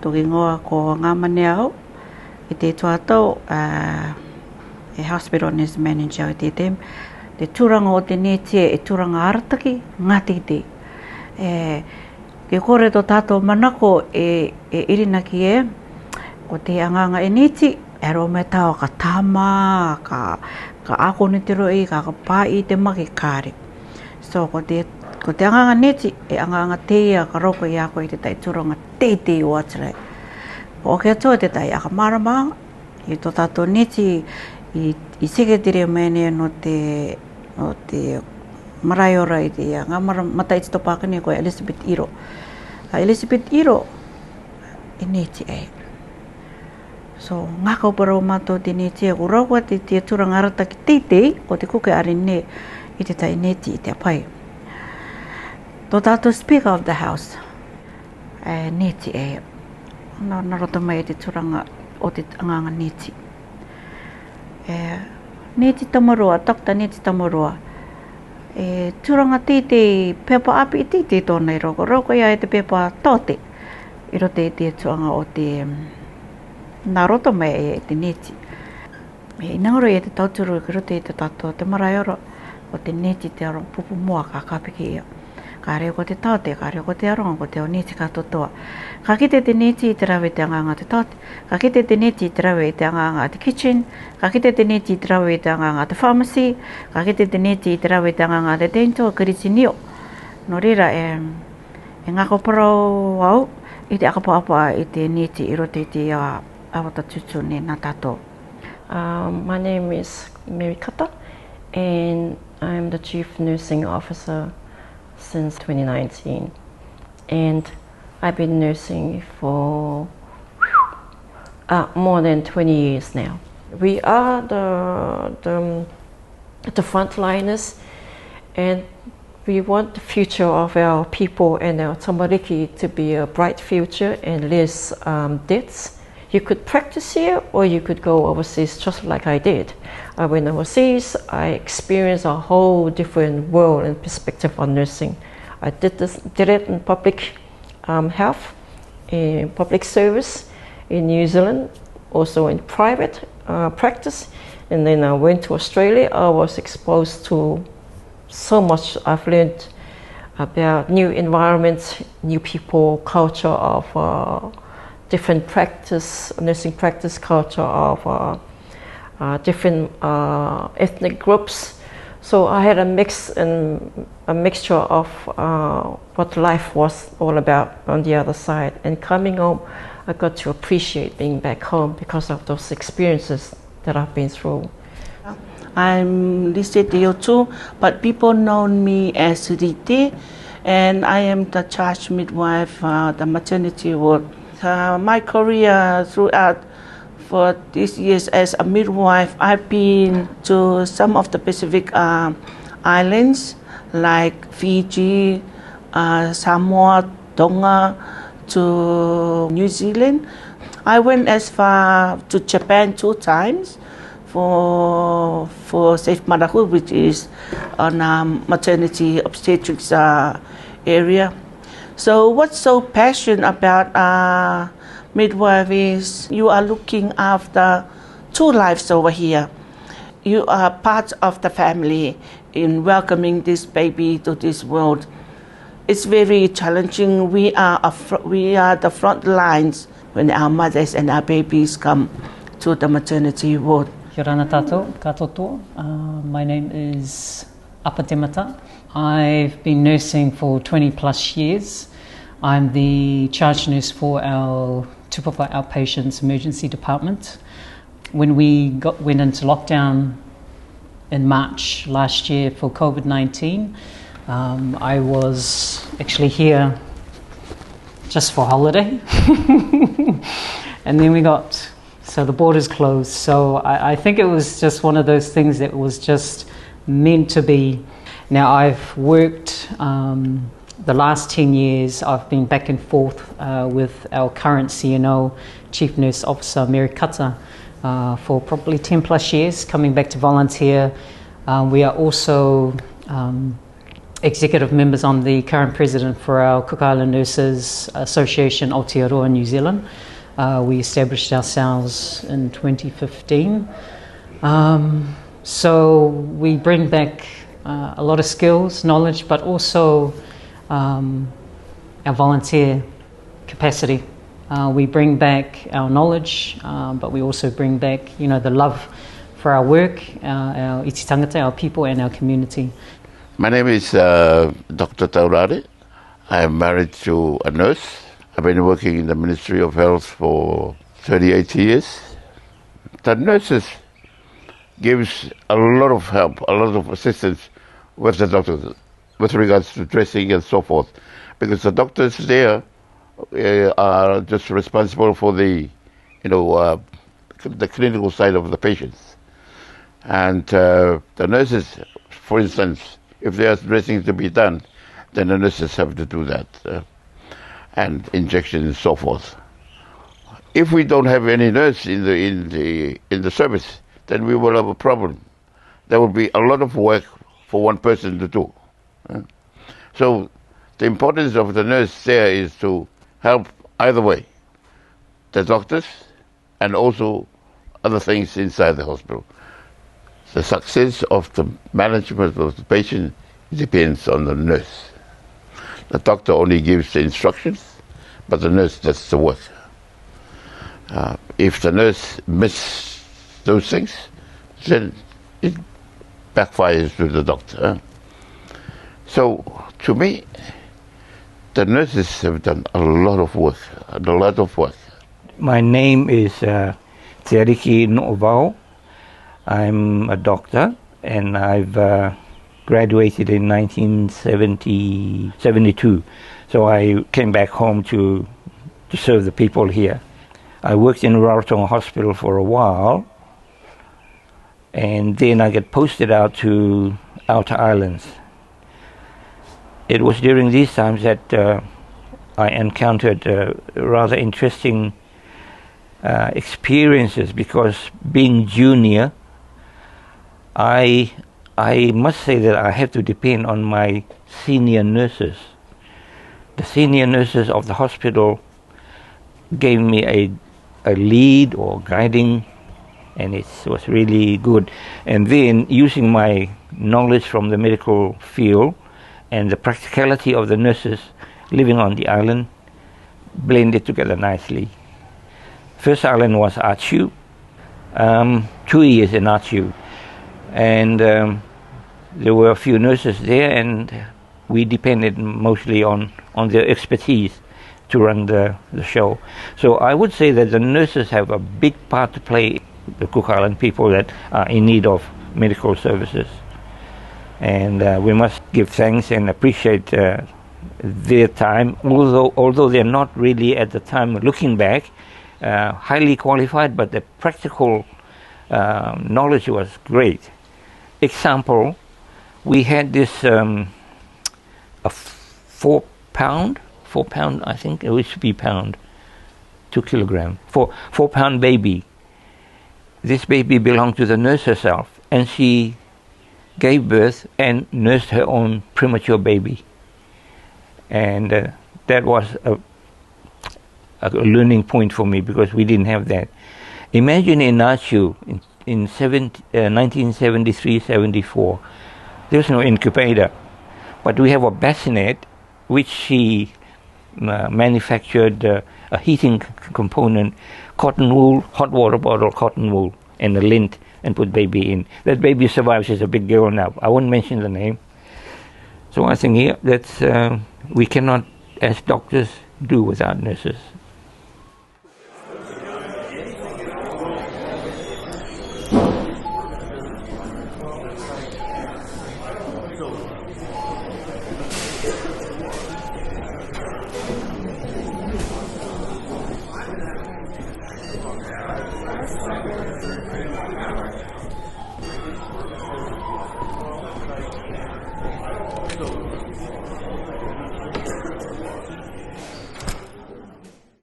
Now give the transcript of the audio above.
Toki ngoa ko ngā mane au, I te tuatau, e hospital nurse manager i te turanga o te netie e turanga arataki, ngati te. Ke kore tō tātou manako e irina ki ko te anganga e neti, e ro me tau ka tāma, ka ako ni te roi, ka pā I te maki kāre. So ko te anganga neti, e anganga teia ka roko I ako I te tai turanga te o atirei. O ke atua te tai aka marama, I tō tātou neti, I seketiri mene no te maraiora I te ngā mata I te topakani ko Elizabeth Iro. Elizabeth Iro, e neti e. So, ngā kaupara o mātou te neti e, ko raua te turanga arataki teitei, ko te kuke are ne, I te tai neti I te apai. Tō tātou Speaker of the House, neti e. Nā rota mai te turanga o te anganga neti. Neti Tamarua, Dr. Neti Tamarua. Turanga tētei pepa api I tētei tōna I roko. Roko ia e te pepa tōte. I rote te tuanga o te nā rota mai e te neti. I nangaro e te tauturu ki rote I te tātou te maraiora o te neti te aronga pupu mua ka kapiki ia. Ka reo ko te taute, ka reo ko te aronga, ko te o neti katotoa. Ka kite te neti I te rawe te anganga te taute, ka kite te neti I te rawe te anganga te kitchen, ka kite te neti I te rawe te anganga te pharmacy, ka kite te neti I te rawe te anganga te dental, kiriti nio. No reira e ngako parau au, I te akapapa I te neti I rote te awata tutu ne nā tātou. My name is Mary Kata, and I'm the Chief Nursing Officer since 2019, and I've been nursing for more than 20 years now. We are the frontliners, and we want the future of our people and our tamariki to be a bright future and less deaths. You could practice here or you could go overseas just like I did. I went overseas, I experienced a whole different world and perspective on nursing. I did it in public health, in public service in New Zealand, also in private practice. And then I went to Australia. I was exposed to so much. I've learned about new environments, new people, culture of different practice, nursing practice, culture of different ethnic groups. So I had a mixture of what life was all about on the other side. And coming home, I got to appreciate being back home because of those experiences that I've been through. I'm listed here too, but people know me as Rite, and I am the charge midwife, the maternity ward. My career throughout for these years as a midwife, I've been to some of the Pacific islands like Fiji, Samoa, Tonga, to New Zealand. I went as far to Japan 2 times for safe motherhood, which is on maternity obstetrics area. So what's so passionate about midwifery is you are looking after 2 lives over here. You are part of the family in welcoming this baby to this world. It's very challenging. We are the front lines when our mothers and our babies come to the maternity ward. Kia rana tātou, katoto. My name is Apatemata. I've been nursing for 20 plus years. I'm the charge nurse for our Tupapa Outpatients Emergency Department. When we went into lockdown in March last year for COVID-19, I was actually here just for holiday. And then the borders closed. So I think it was just one of those things that was just meant to be. Now I've worked the last 10 years, I've been back and forth with our current CNO, Chief Nurse Officer Mary Kata, for probably 10 plus years, coming back to volunteer. We are also executive members. I'm the current president for our Cook Island Nurses Association Aotearoa New Zealand. We established ourselves in 2015. So we bring back a lot of skills, knowledge, but also our volunteer capacity. We bring back our knowledge, but we also bring back, the love for our work, our iti tangata, our people and our community. My name is Dr. Taurare. I am married to a nurse. I've been working in the Ministry of Health for 38 years. The nurses gives a lot of help, a lot of assistance with the doctors with regards to dressing and so forth, because the doctors there are just responsible for the clinical side of the patients. And the nurses, for instance, if there's dressing to be done, then the nurses have to do that, and injections and so forth. If we don't have any nurse in the service, then we will have a problem. There will be a lot of work for one person to do. So the importance of the nurse there is to help either way, the doctors and also other things inside the hospital. The success of the management of the patient depends on the nurse. The doctor only gives the instructions, but the nurse does the work. If the nurse misses those things, then it backfires to the doctor. So, to me, the nurses have done a lot of work, My name is Teriki No'ovau. I'm a doctor, and I've graduated in 1972. So I came back home to serve the people here. I worked in Rarotonga Hospital for a while, and then I got posted out to outer islands. It was during these times that I encountered rather interesting experiences, because being junior, I must say that I had to depend on my senior nurses. The senior nurses of the hospital gave me a lead or guiding, and it was really good. And then using my knowledge from the medical field and the practicality of the nurses living on the island blended together nicely. First island was Achu, 2 years in Achu. And there were a few nurses there, and we depended mostly on their expertise to run the show. So I would say that the nurses have a big part to play, the Cook Island people that are in need of medical services. And we must give thanks and appreciate their time, although they're not really at the time, looking back, highly qualified, but the practical knowledge was great. Example, we had this a 4 pound, I think it used to be pound, 2 kilogram, 4 pound baby. This baby belonged to the nurse herself, and she gave birth and nursed her own premature baby. And that was a learning point for me, because we didn't have that. Imagine in Nachu in 1973-74, there's no incubator, but we have a bassinet which she manufactured a heating component, cotton wool, hot water bottle, cotton wool, and a lint, and put baby in. That baby survives. She's a big girl now. I won't mention the name. So I think that's we cannot, as doctors, do without nurses.